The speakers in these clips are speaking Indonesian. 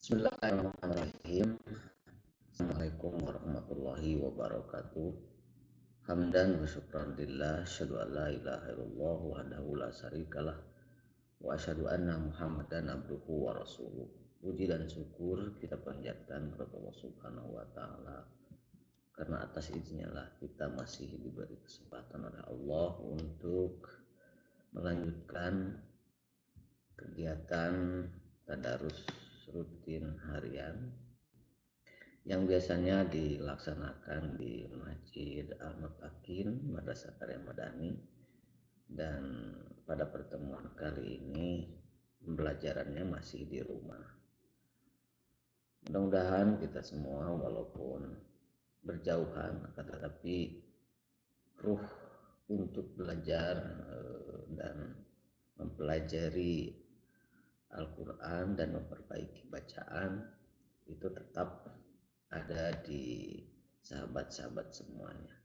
Bismillahirrahmanirrahim. Assalamualaikum warahmatullahi wabarakatuh. Hamdan wa syukran lillah, asyhadu an la ilaha illallah wahdahu la syarikalah wa asyhadu anna Muhammadan abduhu wa rasuluh. Puji dan syukur kita panjatkan kepada Allah Subhanahu wa taala, karena atas izinnya lah kita masih diberi kesempatan oleh Allah untuk melanjutkan kegiatan tadarus rutin harian yang biasanya dilaksanakan di Masjid Al-Mutakin Madrasah Karya Madani, dan pada pertemuan kali ini pembelajarannya masih di rumah. Mudah-mudahan kita semua walaupun berjauhan akan tetapi ruh untuk belajar dan mempelajari Al-Quran dan memperbaiki bacaan itu tetap ada di sahabat-sahabat semuanya.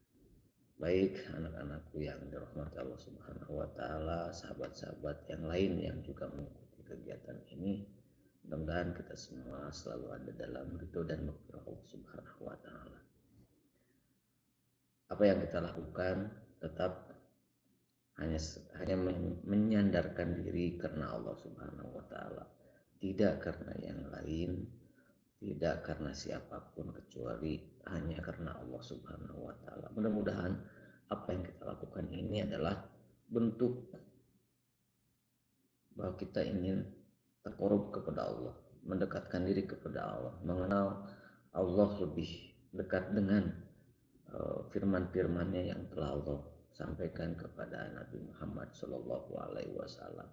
Baik anak-anakku yang dirahmati Allah Subhanahu wa taala, sahabat-sahabat yang lain yang juga mengikuti kegiatan ini, mudah-mudahan kita semua selalu ada dalam ridho dan maghfirah Allah Subhanahu wa taala. Apa yang kita lakukan tetap hanya menyandarkan diri karena Allah Subhanahu wa taala, tidak karena yang lain, tidak karena siapapun kecuali hanya karena Allah Subhanahu wa taala. Mudah-mudahan apa yang kita lakukan ini adalah bentuk bahwa kita ingin taqarrub kepada Allah, mendekatkan diri kepada Allah, mengenal Allah lebih dekat dengan firman-firmannya yang telah Allah sampaikan kepada Nabi Muhammad SAW,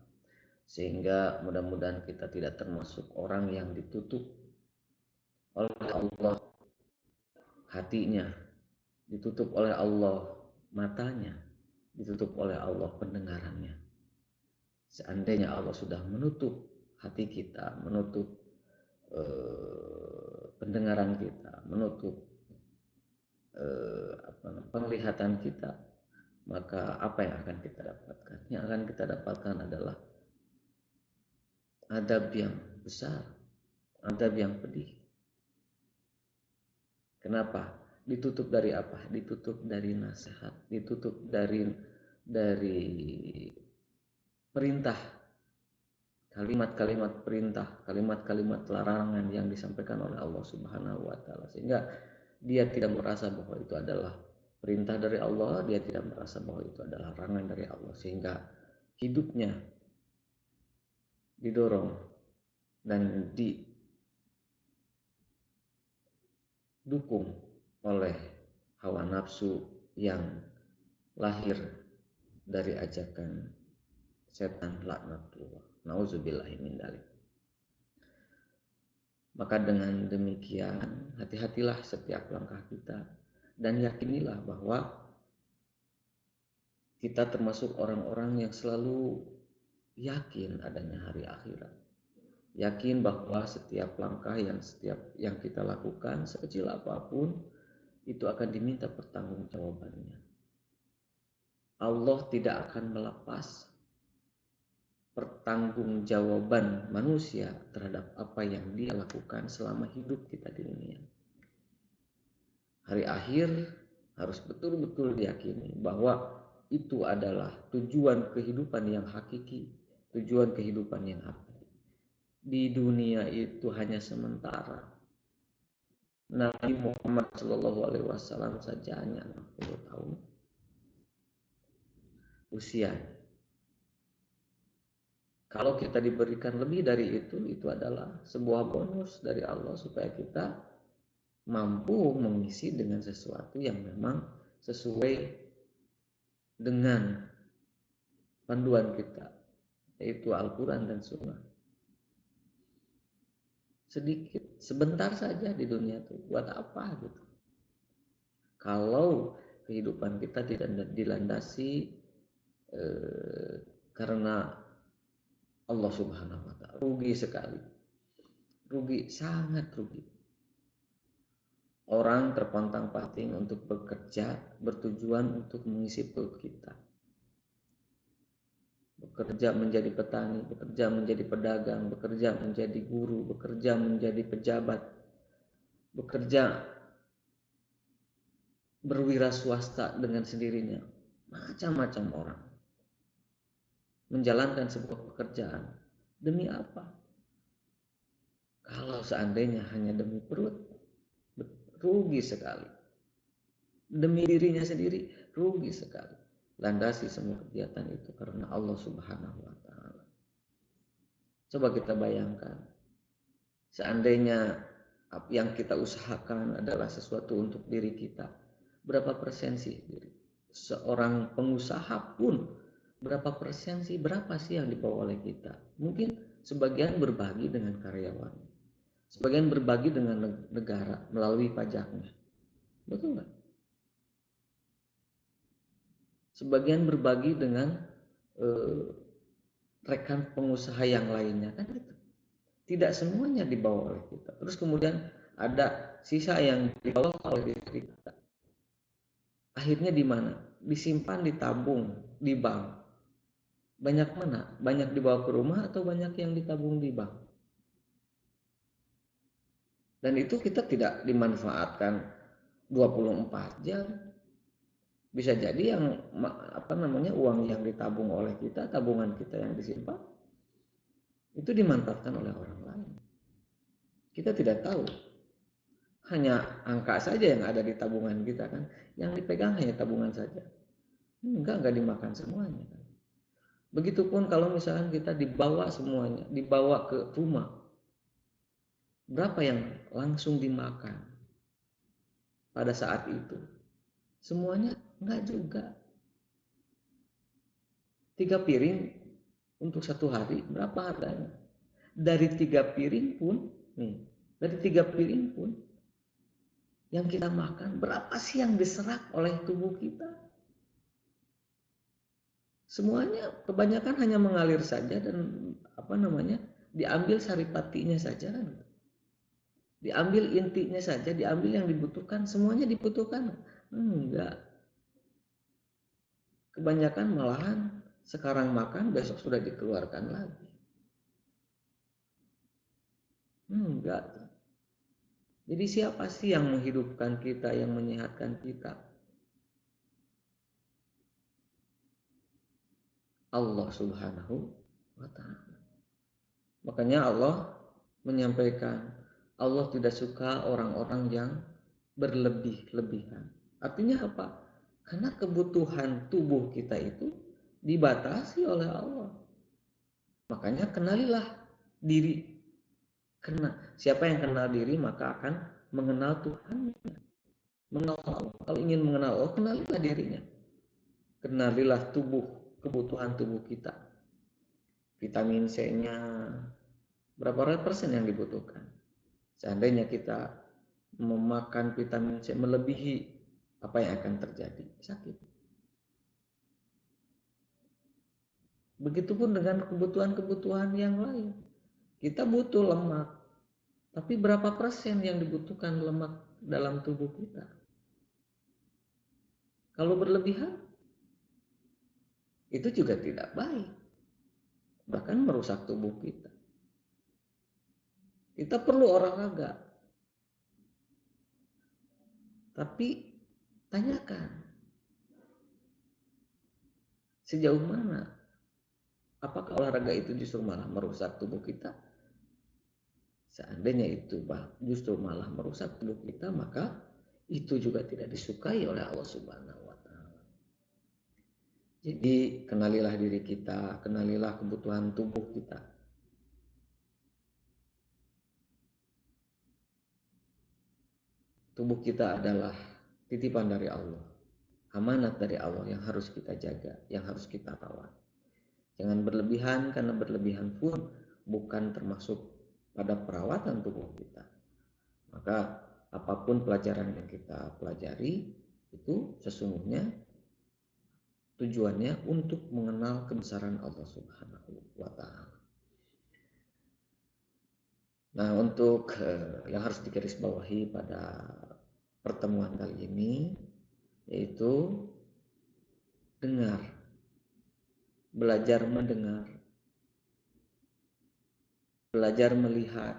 sehingga mudah-mudahan kita tidak termasuk orang yang ditutup oleh Allah hatinya, ditutup oleh Allah matanya, ditutup oleh Allah pendengarannya. Seandainya Allah sudah menutup hati kita, menutup pendengaran kita, menutup penglihatan kita, maka apa yang akan kita dapatkan? Yang akan kita dapatkan adalah adab yang besar, adab yang pedih. Kenapa? Ditutup dari apa? Ditutup dari nasihat, ditutup dari perintah, kalimat-kalimat perintah, kalimat-kalimat larangan yang disampaikan oleh Allah Subhanahu wa taala, sehingga dia tidak merasa bahwa itu adalah perintah dari Allah, dia tidak merasa bahwa itu adalah larangan dari Allah, sehingga hidupnya didorong dan didukung oleh hawa nafsu yang lahir dari ajakan setan laknatullah. Nauzubillahi min dzalik. Maka dengan demikian hati-hatilah setiap langkah kita, dan yakinilah bahwa kita termasuk orang-orang yang selalu yakin adanya hari akhirat. Yakin bahwa setiap langkah yang kita lakukan, sekecil apapun, itu akan diminta pertanggungjawabannya. Allah tidak akan melepas pertanggungjawaban manusia terhadap apa yang dia lakukan selama hidup kita di dunia. Hari akhir harus betul-betul diyakini bahwa itu adalah tujuan kehidupan yang hakiki, tujuan kehidupan yang hakiki. Di dunia itu hanya sementara. Nabi Muhammad SAW saja hanya 60 tahun usia. Kalau kita diberikan lebih dari itu adalah sebuah bonus dari Allah supaya kita mampu mengisi dengan sesuatu yang memang sesuai dengan panduan kita, yaitu Al-Quran dan Sunnah. Sedikit, sebentar saja di dunia itu, buat apa gitu? Kalau kehidupan kita tidak dilandasi karena Allah Subhanahu wa taala, rugi sekali. Rugi, sangat rugi. Orang terpontang-panting untuk bekerja bertujuan untuk mengisi perut kita. bekerja menjadi petani, bekerja menjadi pedagang, bekerja menjadi guru, bekerja menjadi pejabat, bekerja berwira swasta dengan sendirinya. Macam-macam orang menjalankan sebuah pekerjaan. Demi apa? Kalau seandainya hanya demi perut, rugi sekali. Demi dirinya sendiri, rugi sekali. Landasi semua kegiatan itu karena Allah Subhanahu wa Ta'ala. Coba kita bayangkan, seandainya yang kita usahakan adalah sesuatu untuk diri kita, berapa persen sih diri seorang pengusaha pun, berapa sih yang dibawa oleh kita? Mungkin sebagian berbagi dengan karyawan, sebagian berbagi dengan negara melalui pajaknya, betul nggak? Sebagian berbagi dengan rekan pengusaha yang lainnya, kan gitu. Tidak semuanya dibawa oleh kita. Terus kemudian ada sisa yang dibawa oleh diri kita. Akhirnya di mana? Disimpan, ditabung di bank. Banyak mana? Banyak dibawa ke rumah atau banyak yang ditabung di bank? Dan itu kita tidak dimanfaatkan 24 jam. Bisa jadi yang uang yang ditabung oleh kita, tabungan kita yang disimpan, itu dimanfaatkan oleh orang lain. Kita tidak tahu. Hanya angka saja yang ada di tabungan kita kan. Yang dipegang hanya tabungan saja. Enggak dimakan semuanya kan. Begitupun kalau misalkan kita dibawa semuanya, dibawa ke rumah. Berapa yang langsung dimakan pada saat itu? Semuanya enggak juga. 3 piring untuk 1 hari berapa harganya? Dari 3 piring pun, dari 3 piring pun yang kita makan, berapa sih yang diserap oleh tubuh kita? Semuanya kebanyakan hanya mengalir saja dan diambil saripatinya saja kan. Diambil intinya saja, diambil yang dibutuhkan, semuanya dibutuhkan. Enggak. Kebanyakan malahan sekarang makan, besok sudah dikeluarkan lagi. Enggak. Jadi siapa sih yang menghidupkan kita, yang menyehatkan kita? Allah Subhanahu wa Ta'ala. Makanya Allah menyampaikan, Allah tidak suka orang-orang yang berlebih-lebihan. Artinya apa? Karena kebutuhan tubuh kita itu dibatasi oleh Allah. Makanya kenalilah diri. Karena siapa yang kenal diri maka akan mengenal Tuhan. Mengenal Allah. Kalau ingin mengenal Allah, kenalilah dirinya. Kenalilah kebutuhan tubuh kita. Vitamin C-nya berapa persen yang dibutuhkan. Seandainya kita memakan vitamin C melebihi, apa yang akan terjadi? Sakit. Begitupun dengan kebutuhan-kebutuhan yang lain. Kita butuh lemak, tapi berapa persen yang dibutuhkan lemak dalam tubuh kita? Kalau berlebihan, itu juga tidak baik. Bahkan merusak tubuh kita. Kita perlu olahraga. Tapi tanyakan, sejauh mana? Apakah olahraga itu justru malah merusak tubuh kita? Seandainya itu justru malah merusak tubuh kita, maka itu juga tidak disukai oleh Allah Subhanahu wa Ta'ala. Jadi kenalilah diri kita, kenalilah kebutuhan tubuh kita. Tubuh kita adalah titipan dari Allah, amanat dari Allah yang harus kita jaga, yang harus kita rawat. Jangan berlebihan, karena berlebihan pun bukan termasuk pada perawatan tubuh kita. Maka apapun pelajaran yang kita pelajari itu sesungguhnya tujuannya untuk mengenal kebesaran Allah Subhanahu wa Ta'ala. Nah, untuk yang harus digarisbawahi pada pertemuan kali ini yaitu dengar belajar mendengar, belajar melihat,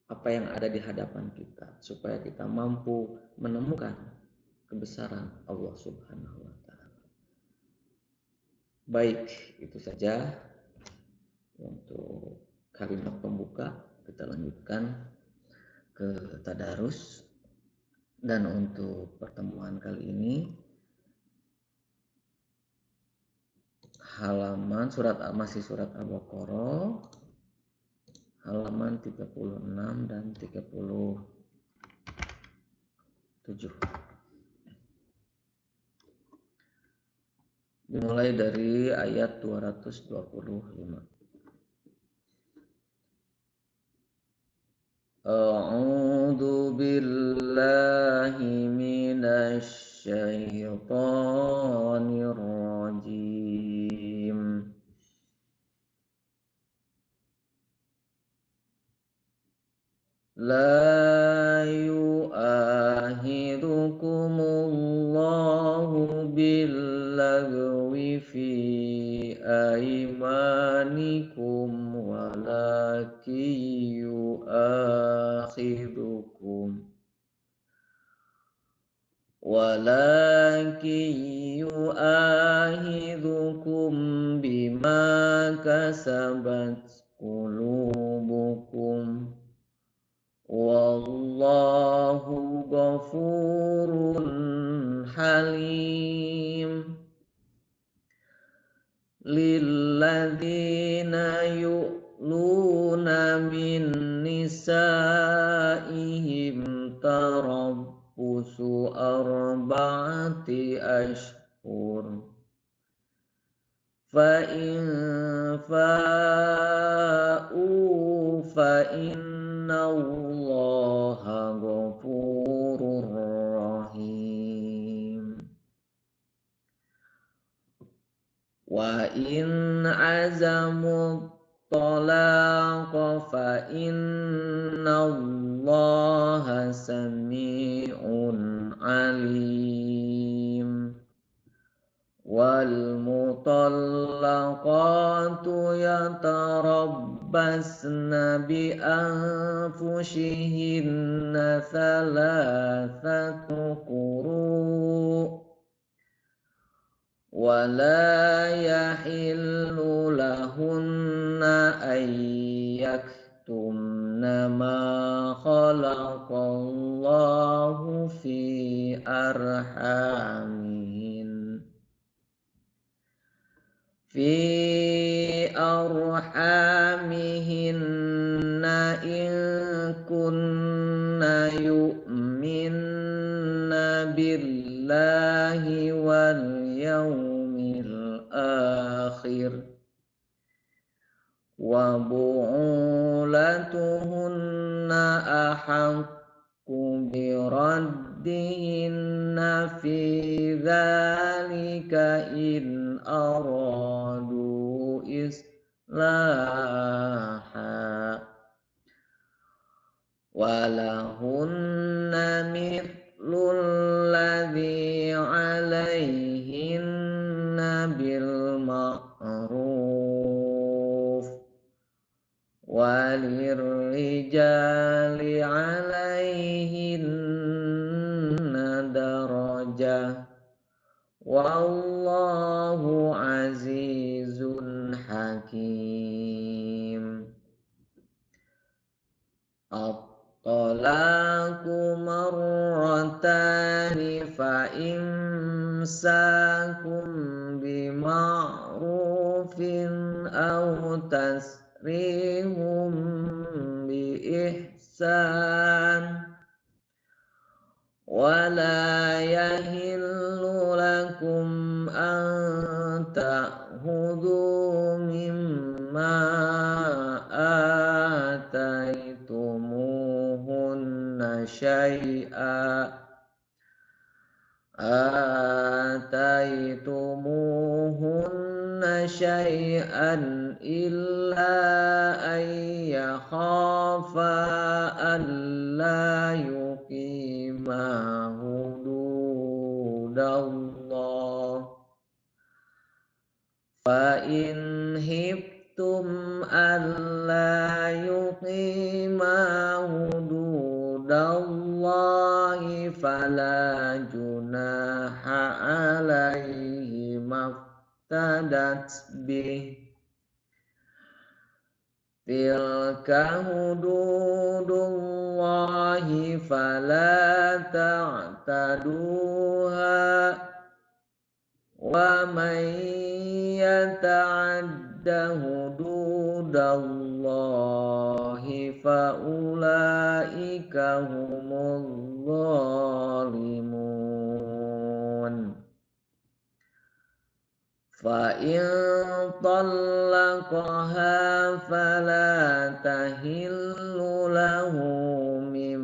apa yang ada di hadapan kita, supaya kita mampu menemukan kebesaran Allah Subhanahu wa Ta'ala. Baik, itu saja untuk kalimat pembuka. Kita lanjutkan ke tadarus. Dan untuk pertemuan kali ini, halaman masih surat Al-Baqarah, halaman 36 dan 37. Dimulai dari ayat 225. A'udzu billahi minasy syaithanir rajim. La yu'ahidukumullahu billaghwi fi aymanikum walakin yu'ahidukum bima kasabat qulubukum. Wallahu ghafurun halim. Lilladzina yu'luna min nisaihim tarabbusu arba'ati ashhur. Fa'in fa'u fa'innallaha ghafurur rahim. Wa in azamu talaqa fa'innallaha sami'un alim. Wal mutallaqatu yatarabbasna bi anfusihinna thalathatu quru' wa la yahillu lahunna an yaktumna ma khalaqallahu fi arhamihinna in kunna yu'minna billahi wal yawmil akhir wa bu'ulatuhunna ahaqqu biraddihinna fi dzalika in aradu islaha walahunna mithlul ladzi 'alaihinna bil ma'ruf walirrijali 'alaihinna darajah wallahu azizun hakim. At-talaqu marratani fa imsakum bima'rufin aw tasrihum bi ihsan. Wala yahillu lakum an ta'khudhu mimma ataitumuhunna syai'an illa an yakhafa an la yuqima hududallah. Fa in hibtum alla yuqima hududallahi fala junaha alaihi maftadat bih. Tilka hududullahi fala ta'taduha. Wa man yata'adda hududallahi fa ulaika humuz zalimun. Fa in talaqaha fala tahillu lahu min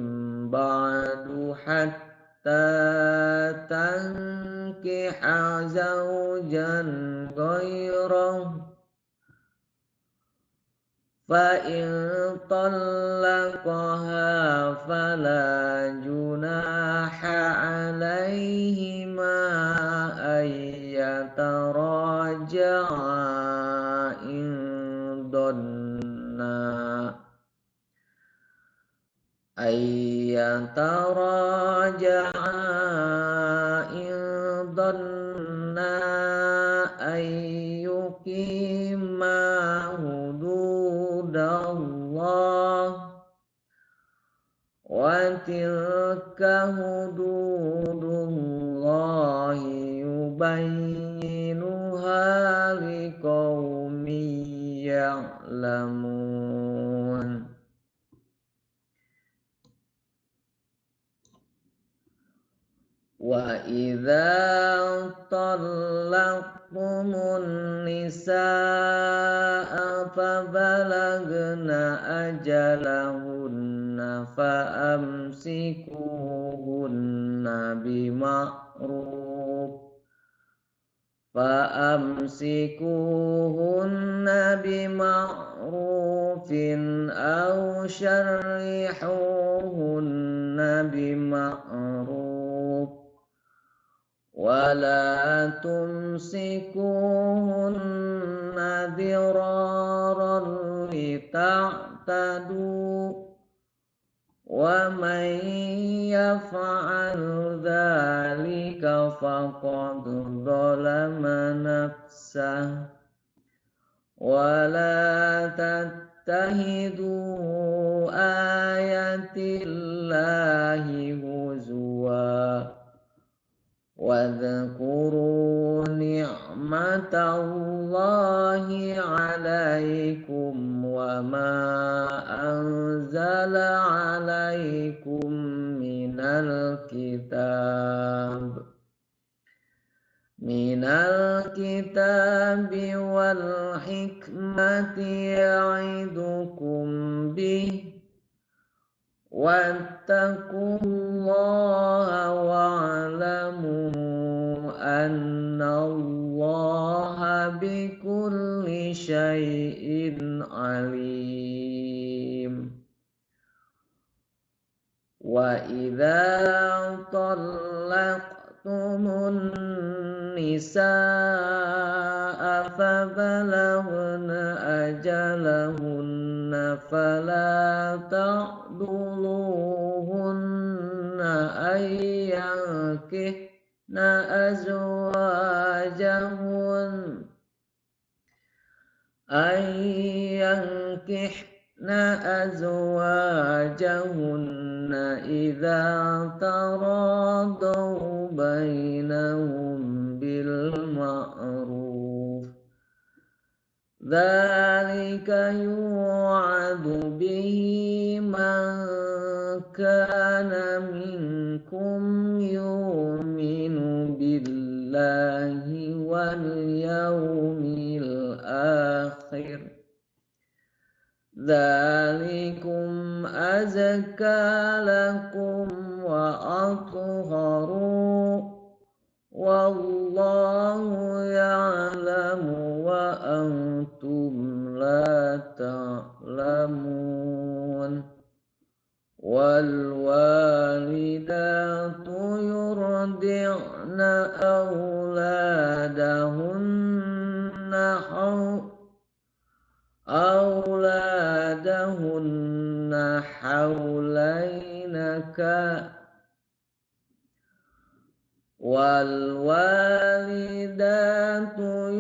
ba'du hatta tankiha zawjan ghairahu. Fa in talaqaha fala junaha alaihima ay yataraja'a in donna ayyuqima hududallah. Wa tilka hududullahi yubayyinuha liqaumin ya'lamun. Wa idza talaqtumun nisaa fa balagna ajalahunna fa amsikuhunna bima'rufin aw syarrihuhunna bima'ruf. Wala tumsikuhunna diraran lita'tadu. Wa man yaf'al dzalika faqad zalama nafsah. Wala tattahidu ayatillahi huzwa. Wadhkuru ni'matallahi 'alaikum wa ma anzala 'alaikum minal kitabi wal hikmati ya'idukum bih. Wattaqullaha wa'lamu annallaha bikulli syai'in alim. Wa idza talaqtumun nisaa fa balaghna ajalahunna fala ta'duluhunna ayyankihna azwajahunna idza taradaw bainahum bil ma'ruf. Dzalika yu'adu bihi man kana minkum yu'minu billahi wal yawmil akhir. Dzalikum azka lakum wa atharu. Wallahu ya'lamu wa antum la ta'lamun. Wal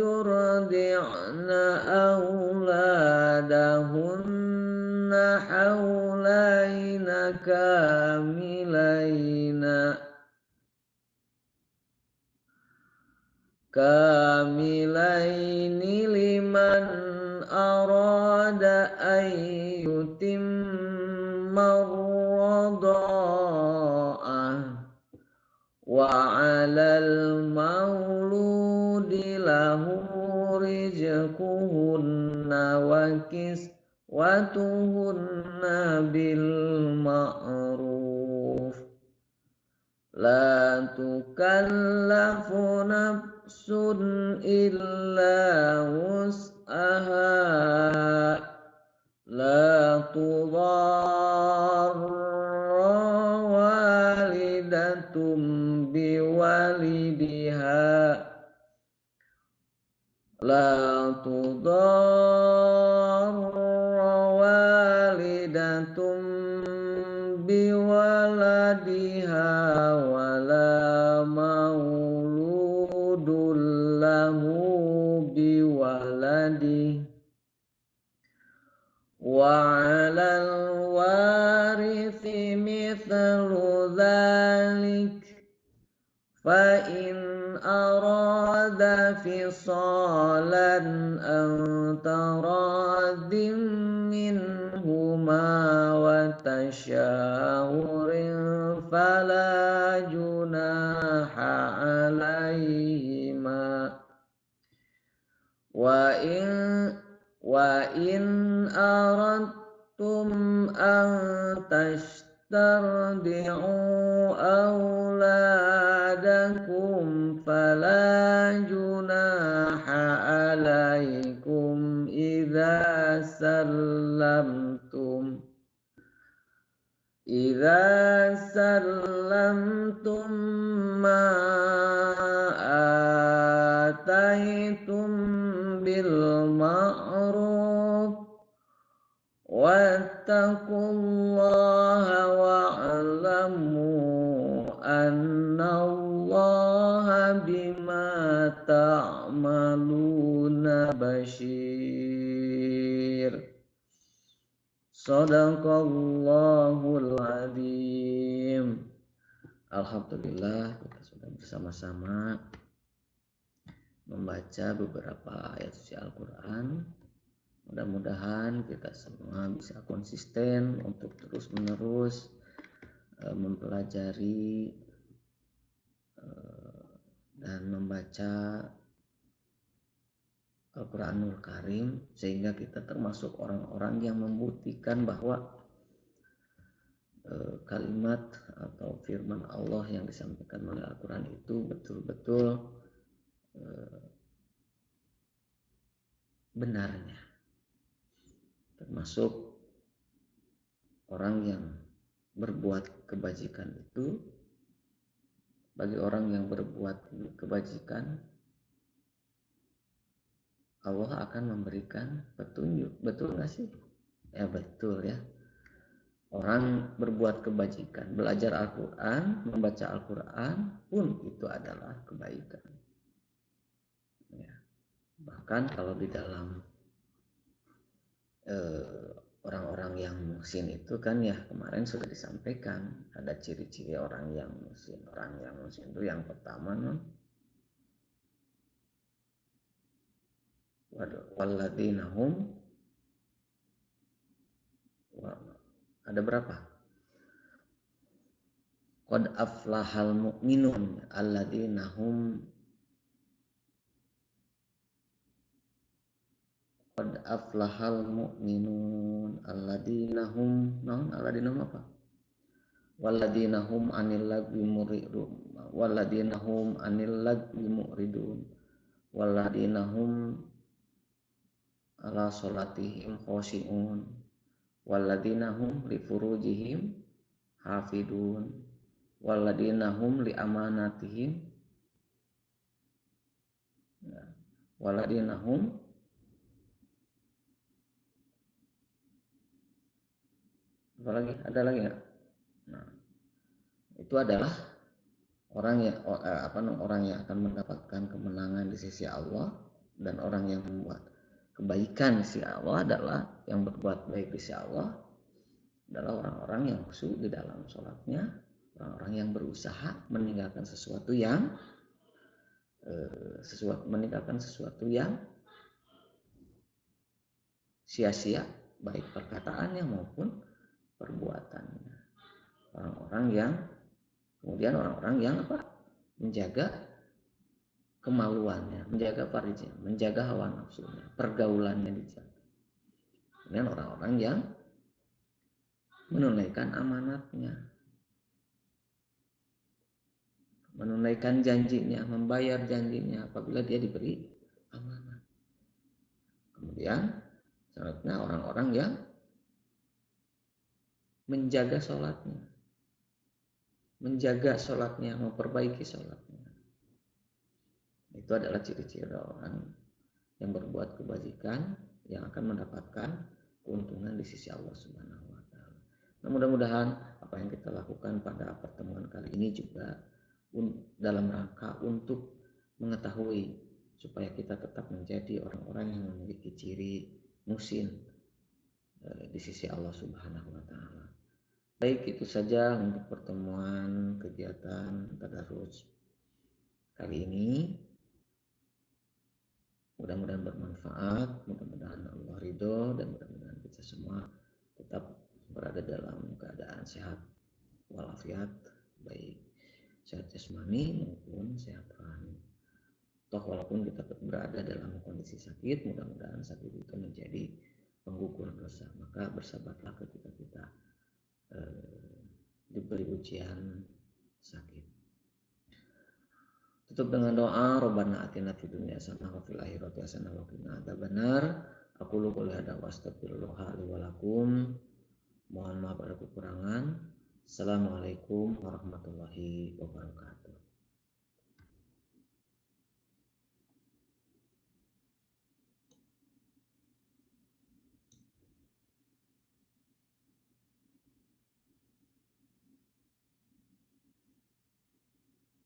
يرضعن أولادهن حولين كاملين لمن أراد أن يتم الرضاعة وعلى المولود له رزقهن وكسوتهن بالمعروف لا تكلف نفس إلا وسعها لا تضار والدة بوالدها لا تضار والدة بولدها ولا مولود له بولده وعلى الوارث مثل ذلك فإن أراد فصالا عن تراض منهما وتشاور فلا جناح عليهما وإن أردتم أن تسترضعوا أولادكم فلا جناح عليكم إذا سلمتم ما آتيتم بالمعروف واتقوا الله واعلموا أن الله بما تعملون بشير. Shadaqallahul adzim. Alhamdulillah kita sudah bersama-sama membaca beberapa ayat suci Al-Quran. Mudah-mudahan kita semua bisa konsisten untuk terus-menerus mempelajari dan membaca Al-Quranul Karim sehingga kita termasuk orang-orang yang membuktikan bahwa kalimat atau firman Allah yang disampaikan oleh Al-Quran itu betul-betul benarnya, termasuk orang yang berbuat kebajikan itu, bagi orang yang berbuat kebajikan Allah akan memberikan petunjuk. Betul nggak sih? Ya betul ya. Orang berbuat kebajikan, belajar Al-Quran, membaca Al-Quran pun itu adalah kebaikan. Ya. Bahkan kalau di dalam orang-orang yang muhsin itu kan ya kemarin sudah disampaikan ada ciri-ciri orang yang muhsin. Orang yang muhsin itu yang pertama walladinahum ada berapa? Qad aflahal mu'minun alladinahum Qad aflahal mu'minun alladinahum apa? Walladinahum anil lagwi muridun walladinahum anil lagwi muridun walladinahum ala sholatihim khoshi'un walladinahum li furujihim hafidun walladinahum li amanatihim walladinahum apalagi ada lagi nggak? Nah, itu adalah orang yang orang yang akan mendapatkan kemenangan di sisi Allah, dan orang yang membuat kebaikan di sisi Allah adalah yang berbuat baik di sisi Allah adalah orang-orang yang khusyuk di dalam sholatnya, orang-orang yang berusaha meninggalkan sesuatu yang sia-sia, baik perkataannya maupun perbuatannya. Orang-orang yang menjaga kemaluannya, menjaga farijnya, menjaga hawa nafsunya, pergaulannya dijaga. Kemudian orang-orang yang menunaikan amanatnya, menunaikan janjinya, membayar janjinya apabila dia diberi amanat. Kemudian selanjutnya orang-orang yang menjaga sholatnya, memperbaiki sholatnya. Itu adalah ciri-ciri orang yang berbuat kebajikan yang akan mendapatkan keuntungan di sisi Allah Subhanahu wa taala. Nah, mudah-mudahan apa yang kita lakukan pada pertemuan kali ini juga dalam rangka untuk mengetahui supaya kita tetap menjadi orang-orang yang memiliki ciri muhsin di sisi Allah Subhanahu wa taala. Baik, itu saja untuk pertemuan kegiatan tadarus kali ini. Mudah-mudahan bermanfaat, mudah-mudahan Allah ridho, dan mudah-mudahan kita semua tetap berada dalam keadaan sehat walafiat, baik sehat jasmani maupun sehat rohani. Toh walaupun kita berada dalam kondisi sakit, mudah-mudahan sakit itu menjadi penggugur dosa. Maka bersabarlah ketika kita diberi ujian sakit. Tutup dengan doa, Rabbana atina fid dunya hasanah wa fil akhirati hasanah wa qina adzabannar. Aqulu qouli hadza wa astaghfirullah li wa lakum. Mohon maaf ada kekurangan. Assalamualaikum warahmatullahi wabarakatuh.